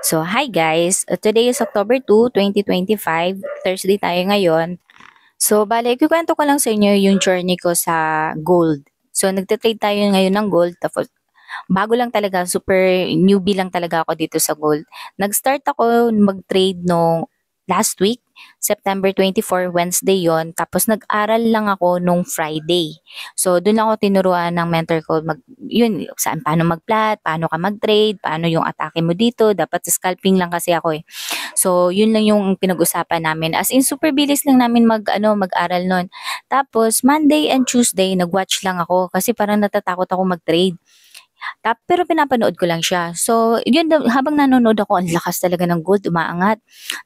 So, hi guys! Today is October 2, 2025. Thursday tayo ngayon. So, bale, ikukwento ko lang sa inyo yung journey ko sa gold. So, nagte-trade tayo ngayon ng gold. Tapos, bago lang talaga, super newbie lang talaga ako dito sa gold. Nag-start ako mag-trade no last week, September 24, Wednesday yon. Tapos nag-aral lang ako nung Friday. So doon ako tinuruan ng mentor ko yun, saan paano mag-plot, paano ka mag-trade, paano yung atake mo dito, dapat scalping lang kasi ako eh. So yun lang yung pinag-usapan namin. As in super bilis lang namin mag-aral noon. Tapos Monday and Tuesday nag-watch lang ako kasi parang natatakot ako mag-trade. Pero pinapanood ko lang siya. So, yun habang nanonood ako, ang lakas talaga ng gold, umaangat.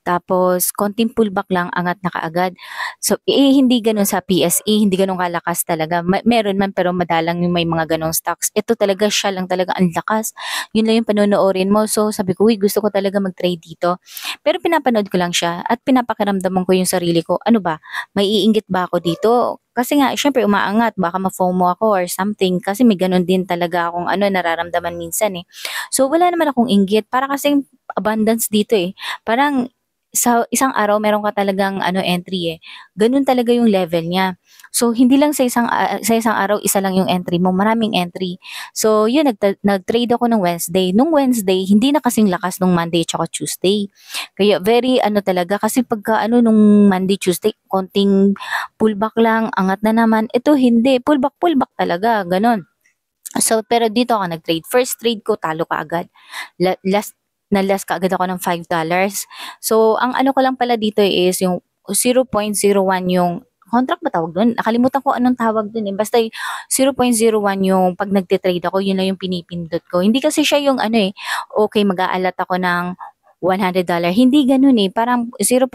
Tapos, konting pullback lang, angat na kaagad. So, hindi ganun sa PSE, hindi ganun kalakas talaga. Meron man, pero madalang yung may mga ganong stocks. Ito talaga, siya lang talaga ang lakas. Yun lang yung panonoorin mo. So, sabi ko, uy, gusto ko talaga mag-trade dito. Pero pinapanood ko lang siya at pinapakiramdaman ko yung sarili ko. Ano ba, may iinggit ba ako dito? Kasi nga, syempre umaangat, baka ma-FOMO ako or something. Kasi may ganun din talaga akong nararamdaman minsan eh. So, wala naman akong inggit. Para kasing abundance dito eh. Parang sa isang araw meron ka talagang entry eh. Ganun talaga yung level niya. So hindi lang sa isang araw isa lang yung entry mo, maraming entry. So yun nag-trade ako ng Wednesday. Nung Wednesday hindi na kasing lakas nung Monday at Tuesday. Kaya very talaga kasi pagka nung Monday Tuesday konting pullback lang, angat na naman. Ito hindi, pullback talaga, ganon. So, pero dito ako nag-trade. First trade ko, talo ka agad. Last ka agad ako ng $5. So, ang ano ko lang pala dito is yung 0.01 yung contract ba tawag doon? Nakalimutan ko anong tawag doon eh. Basta 0.01 yung pag nagte-trade ako, yun lang yung pinipindot ko. Hindi kasi siya yung okay, mag-aalat ako ng $100. Hindi ganun eh. Parang 0.01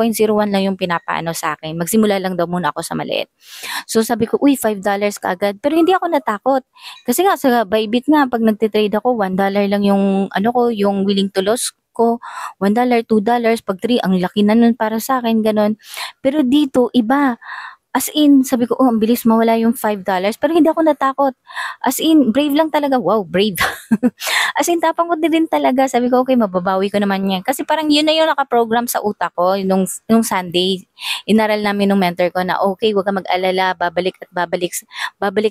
lang yung pinapaano sa akin. Magsimula lang daw muna ako sa maliit. So sabi ko, uy, $5 kaagad. Pero hindi ako natakot. Kasi nga sa Bybit nga, pag nagtitrade ako, $1 lang yung yung willing to lose ko. $1, $2, pag 3, ang laki na nun para sa akin, ganon. Pero dito, iba. As in, sabi ko, oh, ang bilis mawala yung $5. Pero hindi ako natakot. As in, brave lang talaga. Wow, brave. As in, tapang ko din talaga. Sabi ko, okay, mababawi ko naman yan. Kasi parang yun na yung nakaprogram sa utak ko nung Sunday. Inaral namin nung mentor ko na, okay, huwag ka mag-alala, babalik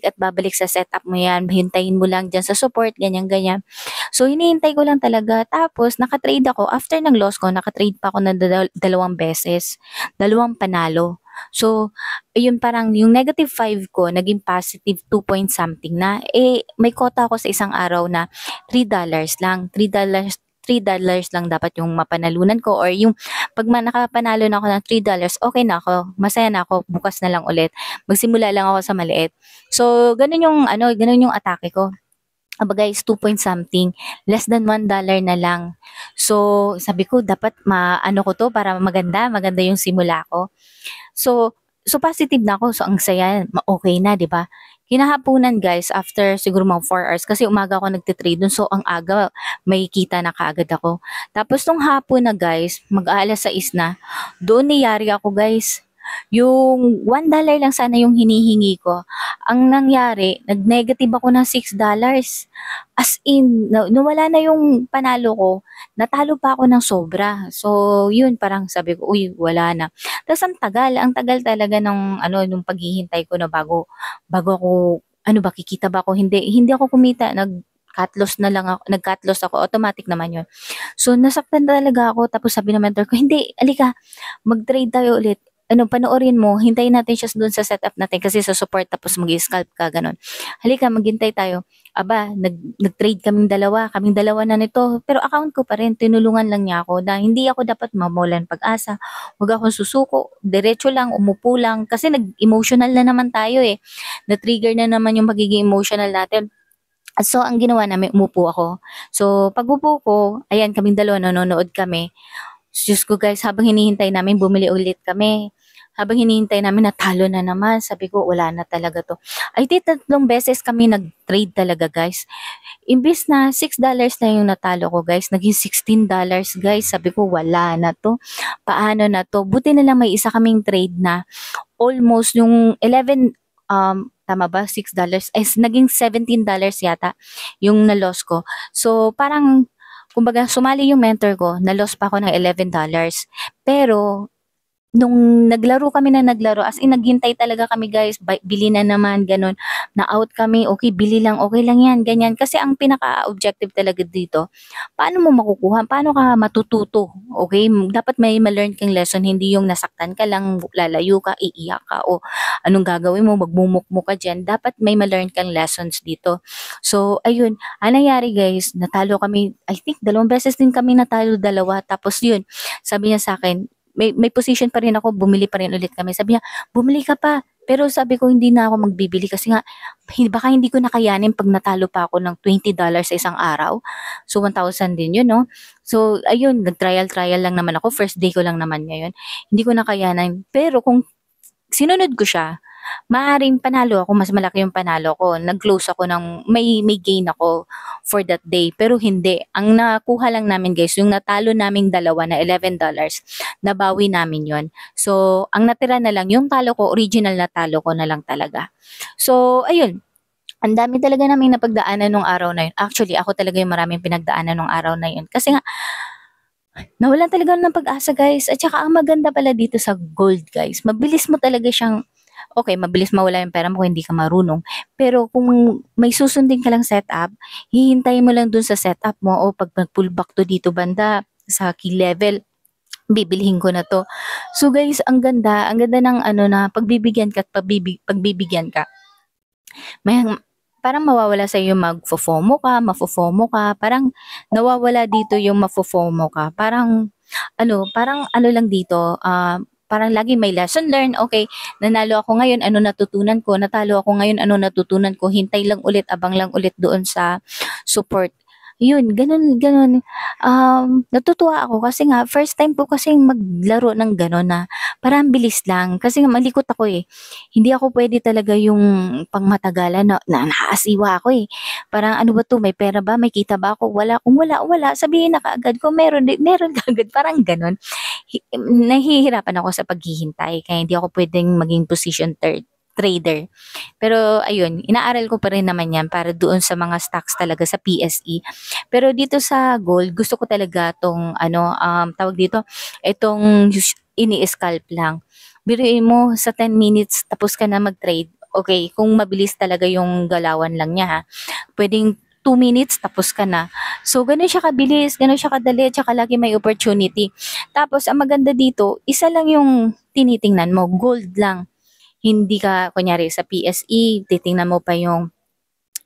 at babalik sa setup mo yan. Hintayin mo lang dyan sa support, ganyan. So, hinihintay ko lang talaga. Tapos, nakatrade ako. After ng loss ko, nakatrade pa ako ng dalawang beses. Dalawang panalo. So, ayun parang yung -5 ko naging +2 point something na. May quota ako sa isang araw na $3 lang. $3 lang dapat yung mapanalunan ko or yung pag nakapanalo na ako ng $3, okay na ako. Masaya na ako. Bukas na lang ulit. Magsimula lang ako sa maliit. So, ganun yung ganun yung atake ko. Aba guys, 2 point something, less than $1 na lang. So, sabi ko dapat maano ko to para maganda yung simula ko. So positive na ako. So ang saya, okay na, 'di ba? Kinahaponan guys, after siguro mga 4 hours kasi umaga ako nagte-trade dun. So ang aga may kita na kaagad ako. Tapos nung hapon na guys, mag-aalas 6 na, doon niyari ako guys. Yung $1 lang sana yung hinihingi ko. Ang nangyari, nag-negative ako ng $6. As in, nawala na yung panalo ko, natalo pa ako ng sobra. So, yun, parang sabi ko, uy, wala na. Tapos ang tagal talaga ng nung paghihintay ko na bago ako kikita ba ako? Hindi ako kumita, cut loss na lang ako, nag-cut loss ako, automatic naman yun. So, nasaktan talaga ako, tapos sabi ng mentor ko, hindi, alika, mag-trade tayo ulit. Panoorin mo, hintayin natin siya doon sa setup natin kasi sa support tapos mag-scalp ka, ganun. Halika, maghintay tayo. Aba, nag-trade kaming dalawa na nito, pero account ko pa rin, tinulungan lang niya ako na hindi ako dapat mawalan pag-asa, huwag akong susuko, diretso lang, umupo lang, kasi nag-emotional na naman tayo eh, na-trigger na naman yung magiging emotional natin. So, ang ginawa namin, umupo ako. So, pag upo ko, ayan, kaming dalawa, nanonood kami. Diyos ko guys, habang hinihintay namin, bumili ulit kami. Habang hinihintay namin, natalo na naman. Sabi ko, wala na talaga to. Ay, di, 3 beses kami nag-trade talaga guys. Imbis na $6 na yung natalo ko guys, naging $16 guys. Sabi ko, wala na to. Paano na to? Buti na lang may isa kaming trade na almost yung 11, tama ba? $6. Naging $17 yata yung na-loss ko. So, parang kumbaga sumali yung mentor ko, na-loss pa ako ng $11. Pero nung naglaro kami na naglaro, as in naghintay talaga kami guys, bili na naman, gano'n. Na-out kami, okay, bili lang, okay lang yan, ganyan. Kasi ang pinaka-objective talaga dito, paano mo makukuha, paano ka matututo, okay? Dapat may ma-learn kang lesson, hindi yung nasaktan ka lang, lalayo ka, iiyak ka, o anong gagawin mo, magmumukmo ka dyan. Dapat may ma-learn kang lessons dito. So, ayun, ang nangyari guys, natalo kami, I think 2 beses din kami natalo, dalawa. Tapos yun, sabi niya sa akin, may position pa rin ako, bumili pa rin ulit kami. Sabi niya, bumili ka pa. Pero sabi ko, hindi na ako magbibili kasi nga, baka hindi ko nakayanin pag natalo pa ako ng $20 sa isang araw. So, 1,000 din yun, no? So, ayun, nag-trial lang naman ako. First day ko lang naman ngayon. Hindi ko nakayanan. Pero kung sinunod ko siya, maaaring panalo ako, mas malaki yung panalo ko. Nag-close ako ng, may gain ako for that day. Pero hindi. Ang nakuha lang namin guys, yung natalo naming dalawa na $11, nabawi namin yon. So, ang natira na lang, yung talo ko, original na talo ko na lang talaga. So, ayun. Ang dami talaga naming napagdaanan nung araw na yun. Actually, ako talaga yung maraming pinagdaanan nung araw na yun. Kasi nga, nawalan talaga ng pag-asa guys. At saka ang maganda pala dito sa gold guys, mabilis mo talaga siyang, okay, mabilis mawala yung pera mo kung hindi ka marunong. Pero kung may susundin ka lang setup, hihintayin mo lang dun sa setup mo, o pag pull back to dito banda sa key level, bibilhin ko na to. So guys, ang ganda ng ano na pagbibigyan ka at pagbibigyan ka. May parang mawawala sa iyo magfo-FOMO ka, mafo-FOMO ka, parang nawawala dito yung mafo-FOMO ka. Parang ano lang dito, parang lagi may lesson learned. Okay, nanalo ako ngayon, ano natutunan ko? Natalo ako ngayon, ano natutunan ko? Hintay lang ulit, abang lang ulit doon sa support. Yun, ganun, ganun. Natutuwa ako kasi nga, first time ko kasi maglaro ng gano'n na parang bilis lang. Kasi nga malikot ako eh. Hindi ako pwede talaga yung pangmatagalan na naaasiwa ako eh. Parang ano ba to, may pera ba, may kita ba ako? Wala, kung wala, wala, sabihin na kaagad ko, meron, meron kaagad, parang ganon. Nahihirapan ako sa paghihintay, kaya hindi ako pwedeng maging position trader. Pero ayun, inaaral ko pa rin naman yan para doon sa mga stocks talaga sa PSE. Pero dito sa gold, gusto ko talaga tong ano, tawag dito, itong ini-scalp lang. Biruin mo sa 10 minutes tapos ka na mag-trade. Okay, kung mabilis talaga yung galawan lang niya ha. Pwedeng 2 minutes tapos ka na. So, ganun siya kabilis, ganun siya kadali, tsaka lagi may opportunity. Tapos, ang maganda dito, isa lang yung tinitingnan mo, gold lang. Hindi ka, kunyari sa PSE, titingnan mo pa yung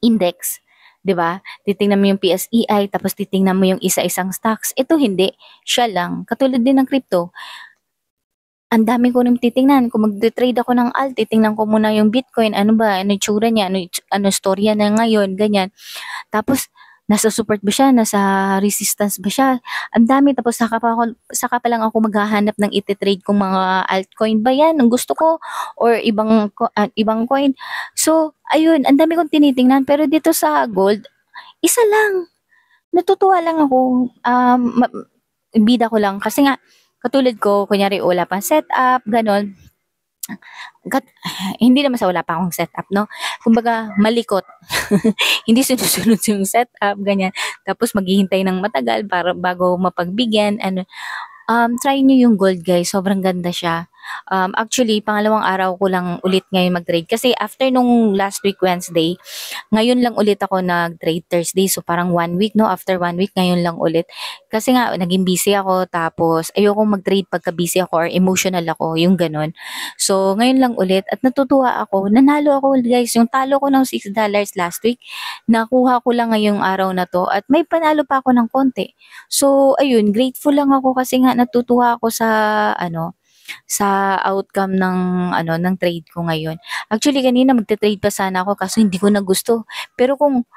index. 'Di ba? Titingnan mo yung PSEI, tapos titingnan mo yung isa-isang stocks. Ito hindi, siya lang. Katulad din ng crypto, ang dami ko ring titingnan. Kung magte-trade ako ng alt, titingnan ko muna yung Bitcoin, ano ba, ano itsura niya, ano storya na ngayon, ganyan. Tapos, nasa support ba siya, nasa resistance ba siya, ang dami. Tapos saka pa lang ako maghahanap ng ite-trade kung mga altcoin ba yan, ang gusto ko, or ibang coin. So, ayun, ang dami kong tinitingnan. Pero dito sa gold, isa lang. Natutuwa lang ako. Bida ko lang. Kasi nga, katulad ko, kunyari wala pang setup, ganon. Kat hindi naman sa wala pa akong setup 'no, kumbaga malikot. Hindi sinusunod yung setup, ganyan. Tapos maghihintay ng matagal para bago mapagbigyan ano. Try niyo yung gold guys, sobrang ganda siya. Actually pangalawang araw ko lang ulit ngayon mag-trade kasi after nung last week Wednesday, ngayon lang ulit ako nag-trade Thursday. So parang 1 week 'no, after 1 week ngayon lang ulit. Kasi nga naging busy ako tapos ayokong mag-trade pagka busy ako or emotional ako, yung gano'n. So ngayon lang ulit at natutuwa ako, nanalo ako guys, yung talo ko ng $6 last week, nakuha ko lang ngayong araw na 'to at may panalo pa ako ng konti. So ayun, grateful lang ako kasi nga natutuwa ako sa ano, sa outcome ng ano, ng trade ko ngayon. Actually kanina magte-trade pa sana ako kaso hindi ko na gusto. Pero kung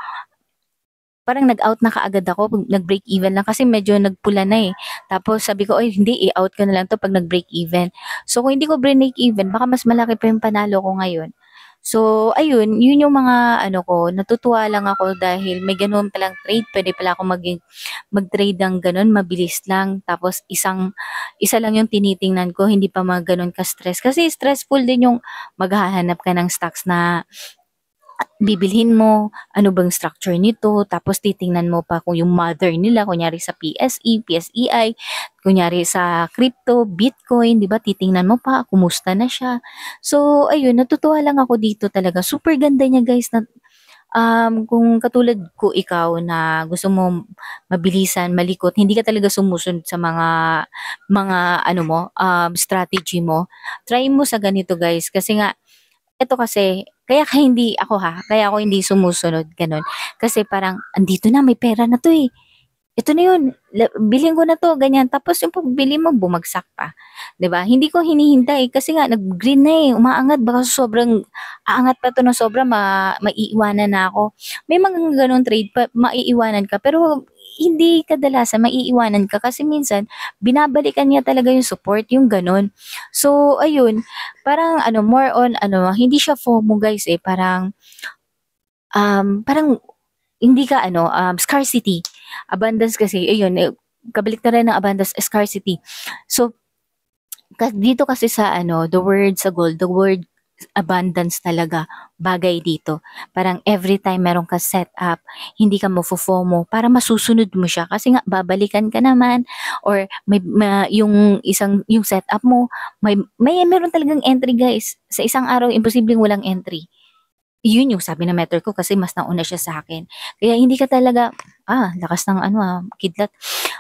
parang nag-out na kaagad ako, nag-break even lang kasi medyo nagpula na eh. Tapos sabi ko, "Oy, hindi, i-out ko na lang 'to pag nag-break even." So kung hindi ko break even, baka mas malaki pa yung panalo ko ngayon. So ayun, yun yung mga ano ko, natutuwa lang ako dahil may gano'n palang trade, puwede pala akong mag-trade ng gano'n, mabilis lang. Tapos isa lang yung tinitingnan ko, hindi pa mga gano'n ka-stress. Kasi stressful din yung maghahanap ka ng stocks na bibilhin mo, ano bang structure nito, tapos titingnan mo pa kung yung mother nila, kunyari sa PSE, PSEI, kunyari sa crypto, Bitcoin, 'di ba? Titingnan mo pa kumusta na siya. So ayun, natutuwa lang ako dito talaga. Super ganda niya guys na kung katulad ko ikaw na gusto mo mabilisan, malikot, hindi ka talaga sumusunod sa mga ano mo, strategy mo, try mo sa ganito guys kasi nga eto kasi, kaya ako hindi sumusunod gano'n, kasi parang andito na may pera na 'to, eh, ito na yun, bilhin ko na 'to ganyan, tapos yung pagbili mo bumagsak pa, 'di ba? Hindi ko hinihintay kasi nga nag-green na, eh, umaangat baka sobrang aangat pa 'to ng sobra maiiwanan na ako. May mga gano'ng trade pa maiiwanan ka pero hindi kadalasan maiiwanan ka kasi minsan binabalikan niya talaga yung support, yung gano'n. So ayun, parang ano more on ano hindi siya FOMO guys, eh, parang hindi ka ano, scarcity. Abundance kasi ayun, eh, kabaliktaran ng abundance, scarcity. So, dito kasi sa ano, the word sa gold, the word abundance talaga bagay dito. Parang every time meron ka setup, hindi ka mafo-FOMO para masusunod mo siya kasi nga babalikan ka naman or yung yung setup mo meron talagang entry guys. Sa isang araw imposibleng walang entry. Yun yung sabi ng mentor ko kasi mas nauna siya sa akin. Kaya hindi ka talaga, lakas ng ano, kidlat.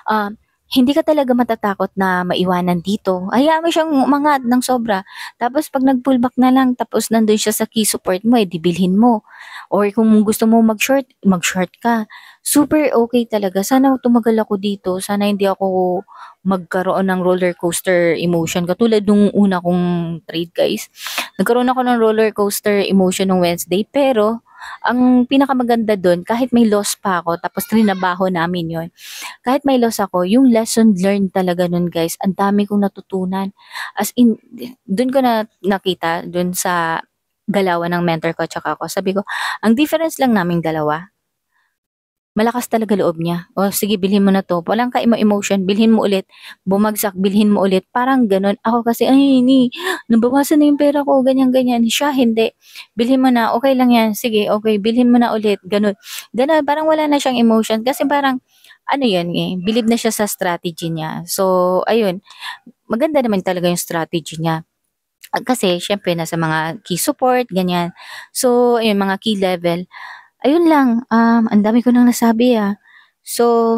Ah, hindi ka talaga matatakot na maiwanan dito. Hayaan mo siyang umangat ng sobra. Tapos pag nag-pullback na lang, tapos nandun siya sa key support mo, di bilhin mo. Or kung gusto mo mag-short, mag-short ka. Super okay talaga. Sana tumagal ako dito. Sana hindi ako magkaroon ng roller coaster emotion. Katulad nung una kong trade guys. Nagkaroon ako ng roller coaster emotion nung Wednesday, pero ang pinakamaganda dun, kahit may loss pa ako, tapos trinabaho namin yon, kahit may loss ako, yung lesson learned talaga nun guys, ang dami kong natutunan. As in, dun ko na nakita, dun sa galawan ng mentor ko tsaka ako. Sabi ko, ang difference lang naming dalawa, malakas talaga loob niya. O sige, bilhin mo na 'to. Walang emotion, bilhin mo ulit. Bumagsak, bilhin mo ulit. Parang gano'n. Ako kasi, ay ni nabawasan na yung pera ko, ganyan, ganyan. Siya hindi. Bilhin mo na, okay lang yan. Sige, okay, bilhin mo na ulit. Gano'n. Gano'n, parang wala na siyang emotion. Kasi parang, ano yun eh, believe na siya sa strategy niya. So, ayun, maganda naman talaga yung strategy niya. Kasi, syempre, nasa mga key support, ganyan. So, ayun, mga key level. Ayun lang, ang dami ko nang nasabi, ah. So,